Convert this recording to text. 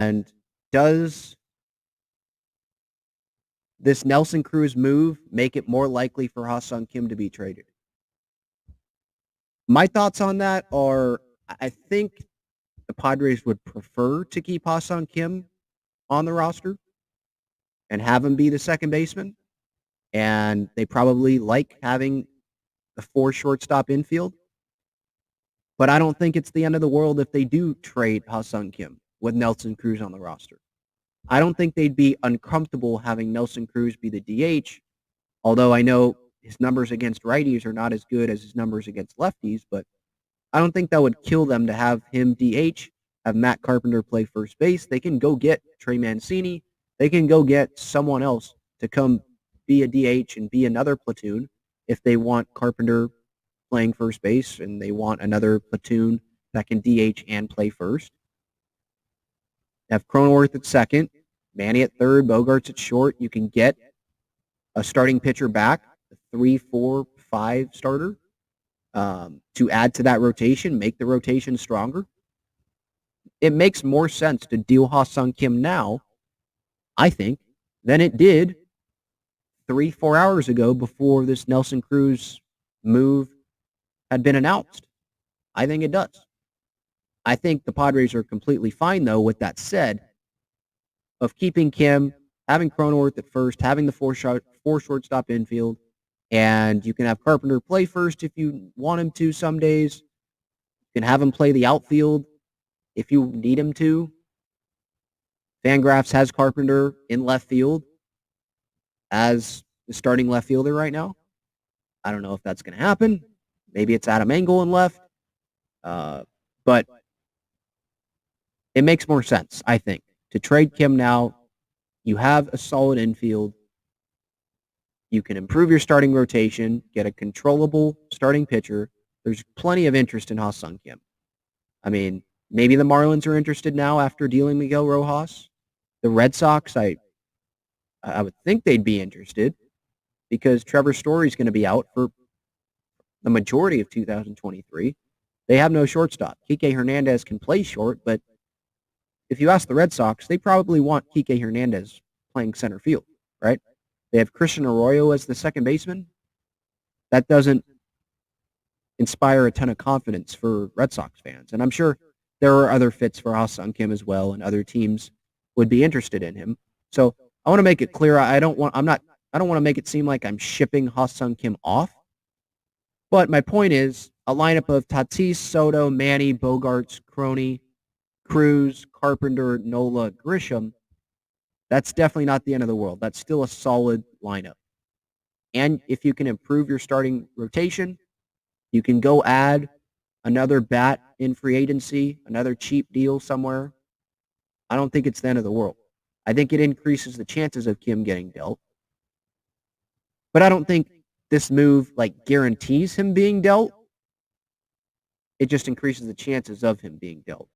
And does this Nelson Cruz move make it more likely for Ha-Seong Kim to be traded? My thoughts on that are I think the Padres would prefer to keep Ha-Seong Kim on the roster and have him be the second baseman. And they probably like having the 4 shortstop infield. But I don't think it's the end of the world if they do trade Ha-Seong Kim with Nelson Cruz on the roster. I don't think they'd be uncomfortable having Nelson Cruz be the DH, although I know his numbers against righties are not as good as his numbers against lefties, but I don't think that would kill them to have him DH, have Matt Carpenter play first base. They can go get Trey Mancini. They can go get someone else to come be a DH and be another platoon if they want Carpenter playing first base and they want another platoon that can DH and play first. Have Cronenworth at second, Manny at third, Bogarts at short. You can get a starting pitcher back, a 3, 4, 5 starter, to add to that rotation, make the rotation stronger. It makes more sense to deal Ha-Seong Kim now, I think, than it did 3, 4 hours ago before this Nelson Cruz move had been announced. I think it does. I think the Padres are completely fine, though, with that said, of keeping Kim, having Cronenworth at first, having the 4 shortstop infield, and you can have Carpenter play first if you want him to some days. You can have him play the outfield if you need him to. Fangraphs has Carpenter in left field as the starting left fielder right now. I don't know if that's going to happen. Maybe it's Adam Engel in left. But it makes more sense, I think, to trade Kim now. You have a solid infield. You can improve your starting rotation, get a controllable starting pitcher. There's plenty of interest in Ha-Seong Kim. I mean, maybe the Marlins are interested now after dealing Miguel Rojas. The Red Sox, I would think they'd be interested because Trevor Story's going to be out for the majority of 2023. They have no shortstop. Kike Hernandez can play short, but if you ask the Red Sox, they probably want Kike Hernandez playing center field, right? They have Christian Arroyo as the second baseman. That doesn't inspire a ton of confidence for Red Sox fans. And I'm sure there are other fits for Ha-Seong Kim as well, and other teams would be interested in him. So I want to make it clear. I don't want to make it seem like I'm shipping Ha-Seong Kim off. But my point is a lineup of Tatis, Soto, Manny, Bogarts, Crony, Cruz, Carpenter, Nola, Grisham. That's definitely not the end of the world. That's still a solid lineup. And if you can improve your starting rotation, you can go add another bat in free agency, another cheap deal somewhere. I don't think it's the end of the world. I think it increases the chances of Kim getting dealt. But I don't think this move guarantees him being dealt. It just increases the chances of him being dealt.